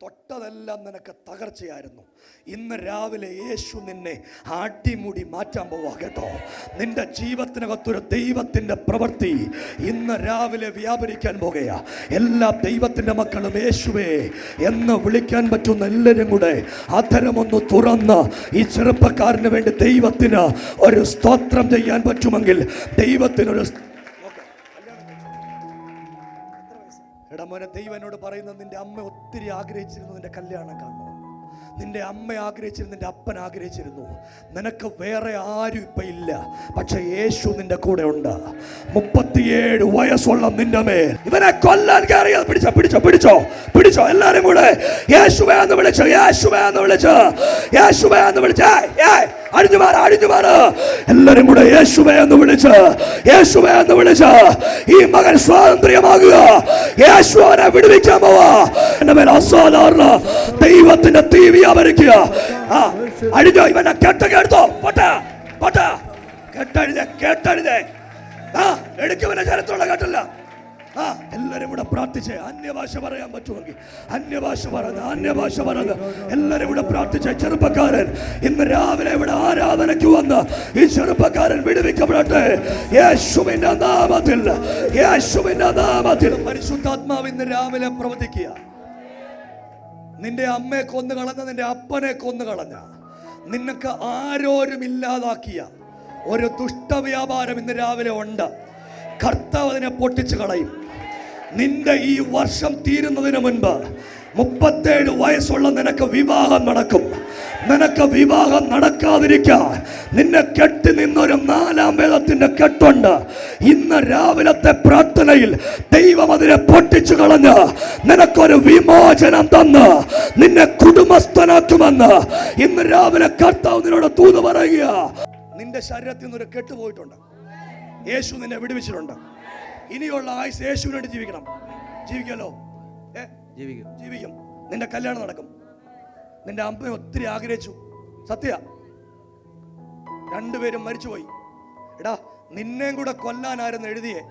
തൊട്ടതെല്ലാം നിനക്ക് തകർച്ചയായിരുന്നു. ഇന്ന് രാവിലെ യേശു നിന്നെ അടിമുടി മാറ്റാൻ പോവാ കേട്ടോ. നിന്റെ ജീവിതത്തിനകത്തൊരു ദൈവത്തിൻ്റെ പ്രവൃത്തി ഇന്ന് രാവിലെ വ്യാപരിക്കാൻ പോകുകയാ. എല്ലാ ദൈവത്തിൻ്റെ മക്കളും യേശുവേ എന്ന് വിളിക്കാൻ പറ്റുന്ന എല്ലാവരും കൂടെ അധരമൊന്ന് തുറന്ന് ഈ ചെറുപ്പക്കാരന് വേണ്ടി ദൈവത്തിന് ഒരു സ്തോത്രം ചെയ്യാൻ പറ്റുമെങ്കിൽ ദൈവത്തിനൊരു മോനെ, ദൈവം എന്നോട് പറയുന്നത് നിന്റെ അമ്മ ഒത്തിരി ആഗ്രഹിച്ചിരുന്നു നിന്റെ കല്യാണം കാണണം. നിന്റെ അമ്മ ആഗ്രഹിച്ചിരുന്നു, നിന്റെ അപ്പൻ ആഗ്രഹിച്ചിരുന്നു. നിനക്ക് വേറെ ആരും ഇപ്പൊ ഇല്ല, പക്ഷെ യേശു നിന്റെ കൂടെ ഉണ്ട്. 37 വയസ്സുള്ള നിന്റെ മേൽ ഇവനെ കൊല്ലാൻ കയറിയത് പിടിച്ചോ പിടിച്ചോ പിടിച്ചോ പിടിച്ചോ. എല്ലാരും കൂടെ യേശുവേ എന്ന് വിളിച്ചോ, യേശുവേ എന്ന് വിളിച്ചോ, യേശുവേ എന്ന് വിളിച്ചോ. അടിഞ്ഞുമാറ് അടിഞ്ഞുമാറ്. എല്ലാരും കൂടെ യേശുവേ എന്ന് വിളിച്ച്, യേശുവേ എന്ന് വിളിച്ച് ഈ മകൻ സ്വാതന്ത്ര്യമാകുക. യേശു അവനെ വിടുവിക്കാൻ പോവാ. എന്റെ മേൽ അസാധാരണ ദൈവത്തിന്റെ തീ വ്യാപരിക്കുക. അഴിഞ്ഞോ, ഇവനെ കെട്ടോ പൊട്ടാ പൊട്ടാ. കെട്ടഴുതേ കെട്ടഴുതേ. എടുക്കുവനെ ചരത്തുള്ള കേട്ടല്ല. എല്ലാരും കൂടെ പ്രാർത്ഥിച്ച് അന്യഭാഷ പറയാൻ പറ്റുമെങ്കിൽ അന്യഭാഷ പറയുന്നത് എല്ലാരും കൂടെ പ്രാർത്ഥിച്ച്. ചെറുപ്പക്കാരൻ ഇന്ന് രാവിലെ ഇവിടെ ആരാധനയ്ക്ക് വന്ന് ഈ ചെറുപ്പക്കാരൻ വിടുവിക്കപ്പെടട്ടെ യേശുവിന്റെ നാമത്തിൽ, യേശുവിന്റെ നാമത്തിൽ. പരിശുദ്ധാത്മാവ് ഇന്ന് രാവിലെ പ്രവർത്തിക്കുക. നിന്റെ അമ്മയെ കൊന്നു കളഞ്ഞ, നിന്റെ അപ്പനെ കൊന്നു കളഞ്ഞ, നിനക്ക് ആരോരും ഇല്ലാതാക്കിയ ഒരു ദുഷ്ടവ്യാപാരം ഇന്ന് രാവിലെ ഉണ്ട്. കർത്താവ് അതിനെ പൊട്ടിച്ചു കളയും. നിന്റെ ഈ വർഷം തീരുന്നതിന് മുൻപ് 37 വയസ്സുള്ള നിനക്ക് വിവാഹം നടക്കും. നിനക്ക് വിവാഹം നടക്കാതിരിക്കാൻ നിന്നെ കെട്ടി നിന്നൊരു 4-ാം വേദത്തിന്റെ കെട്ടുണ്ട്. ഇന്ന് രാവിലത്തെ പ്രാർത്ഥനയിൽ ദൈവം അതിനെ പൊട്ടിച്ചു കളഞ്ഞ് നിനക്കൊരു വിമോചനം തന്ന് നിന്നെ കുടുംബസ്ഥനാക്കുമെന്ന് ഇന്ന് രാവിലെ കർത്താവ് നിന്നോട് തൂത് പറയുക. നിന്റെ ശരീരത്തിൽ നിന്നൊരു കെട്ടുപോയിട്ടുണ്ട്. യേശു നിന്നെ വിടുവിച്ചിട്ടുണ്ട്. ഇനിയുള്ള ആയുസ് യേശുവിന് വേണ്ടി ജീവിക്കണം. ജീവിക്കല്ലോ, ജീവിക്കും. നിന്റെ കല്യാണം നടക്കും. നിന്റെ അമ്മ ഒത്തിരി ആഗ്രഹിച്ചു, സത്യ. 2 പേരും മരിച്ചുപോയി. എടാ, നിന്നെയും കൂടെ കൊല്ലാനായിരുന്നു എഴുതിയേ.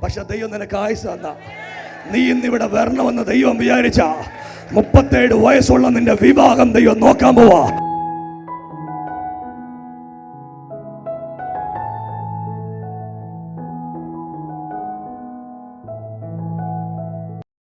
പക്ഷെ ദൈവം നിനക്ക് ആയുസ് തന്ന. നീ ഇന്നിവിടെ വരണമെന്ന് ദൈവം വിചാരിച്ച 37 വയസ്സുള്ള നിന്റെ വിവാഹം ദൈവം നോക്കാൻ പോവാ.